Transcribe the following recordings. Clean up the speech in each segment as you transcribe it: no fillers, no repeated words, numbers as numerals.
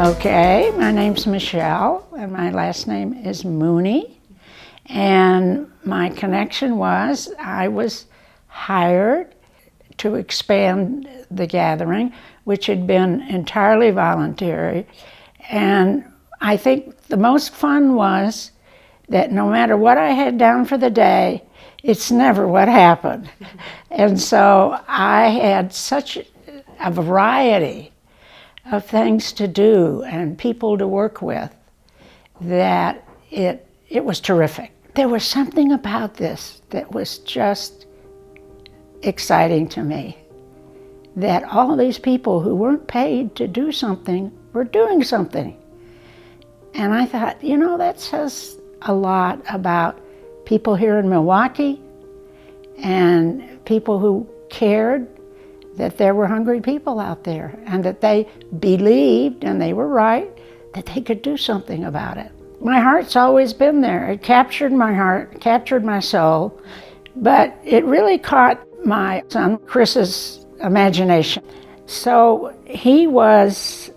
Okay, my name's Michelle, and my last name is Mooney. And my connection was I was hired to expand the gathering, which had been entirely voluntary. And I think the most fun was that no matter what I had down for the day, it's never what happened. And so I had such a variety of things to do and people to work with that it was terrific. There was something about this that was just exciting to me, that all of these people who weren't paid to do something were doing something. And I thought, you know, that says a lot about people here in Milwaukee and people who cared that there were hungry people out there and that they believed, and they were right, that they could do something about it. My heart's always been there. It captured my heart, captured my soul, but it really caught my son Chris's imagination. So he was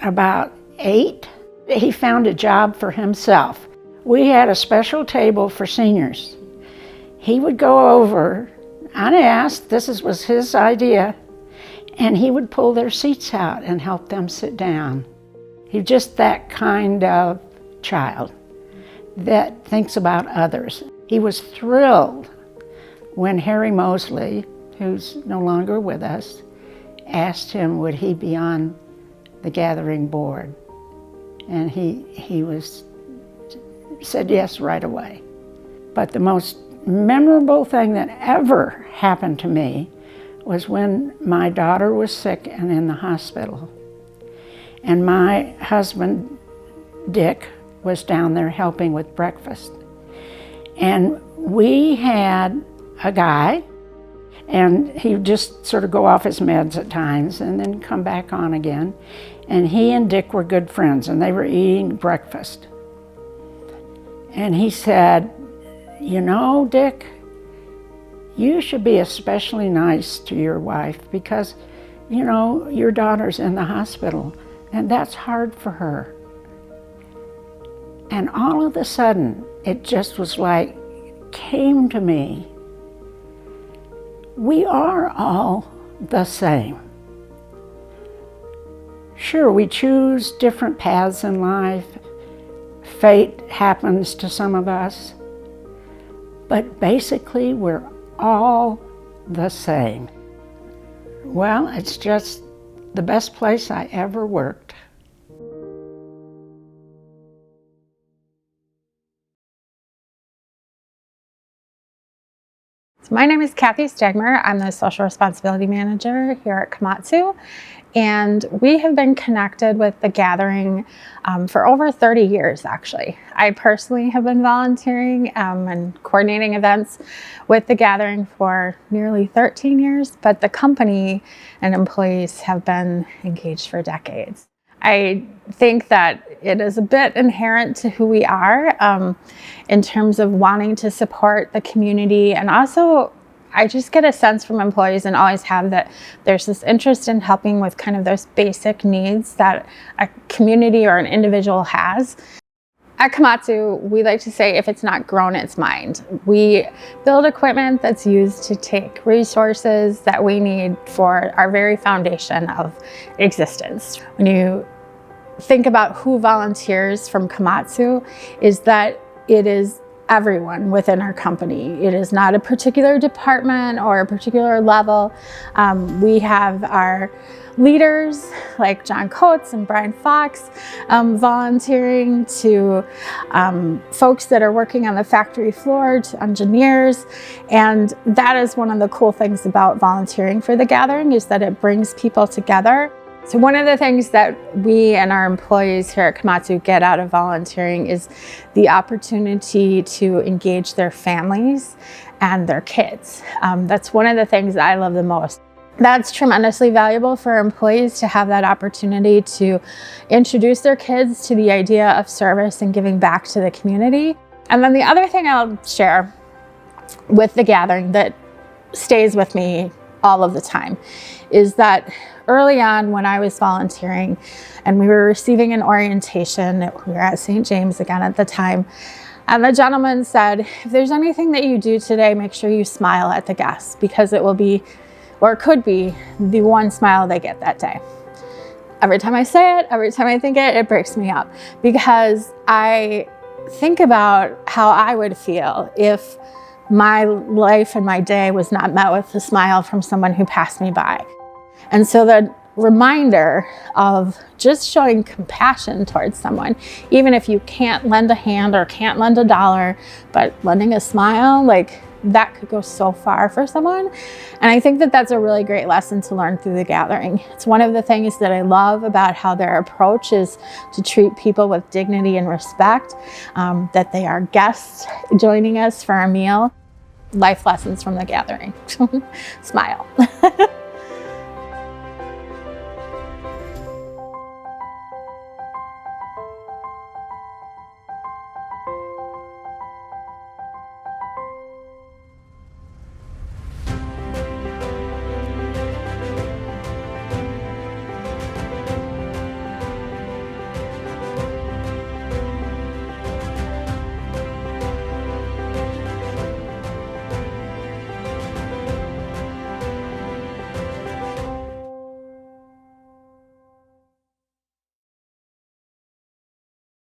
about 8. He found a job for himself. We had a special table for seniors. He would go over unasked, this was his idea, and he would pull their seats out and help them sit down. He's just that kind of child that thinks about others. He was thrilled when Harry Mosley, who's no longer with us, asked him would he be on the gathering board. And he said yes right away. But the most memorable thing that ever happened to me was when my daughter was sick and in the hospital. And my husband, Dick, was down there helping with breakfast. And we had a guy, and he would just sort of go off his meds at times and then come back on again. And he and Dick were good friends, and they were eating breakfast. And he said, you know, Dick, you should be especially nice to your wife because, you know, your daughter's in the hospital and that's hard for her. And all of a sudden, it just was like, came to me, we are all the same. Sure, we choose different paths in life. Fate happens to some of us. But basically, we're all the same. Well, it's just the best place I ever worked. My name is Kathy Stegmer. I'm the Social Responsibility Manager here at Komatsu, and we have been connected with the gathering for over 30 years, actually. I personally have been volunteering and coordinating events with the gathering for nearly 13 years, but the company and employees have been engaged for decades. I think that it is a bit inherent to who we are in terms of wanting to support the community, and also I just get a sense from employees, and always have, that there's this interest in helping with kind of those basic needs that a community or an individual has. At Komatsu, we like to say, if it's not grown, it's mined. We build equipment that's used to take resources that we need for our very foundation of existence. When you think about who volunteers from Komatsu, is that it is everyone within our company. It is not a particular department or a particular level. We have our leaders like John Coates and Brian Fox volunteering, to folks that are working on the factory floor, to engineers. And that is one of the cool things about volunteering for the gathering, is that it brings people together. So one of the things that we and our employees here at Komatsu get out of volunteering is the opportunity to engage their families and their kids. That's one of the things that I love the most. That's tremendously valuable for employees to have that opportunity to introduce their kids to the idea of service and giving back to the community. And then the other thing I'll share with the gathering that stays with me all of the time is that early on when I was volunteering and we were receiving an orientation, we were at St. James again at the time, and the gentleman said, if there's anything that you do today, make sure you smile at the guests, because it will be, or it could be, the one smile they get that day. Every time I say it, every time I think it, it breaks me up, because I think about how I would feel if my life and my day was not met with a smile from someone who passed me by. And so the reminder of just showing compassion towards someone, even if you can't lend a hand or can't lend a dollar, but lending a smile, like, that could go so far for someone. And I think that that's a really great lesson to learn through the gathering. It's one of the things that I love about how their approach is to treat people with dignity and respect, that they are guests joining us for a meal. Life lessons from the gathering. Smile.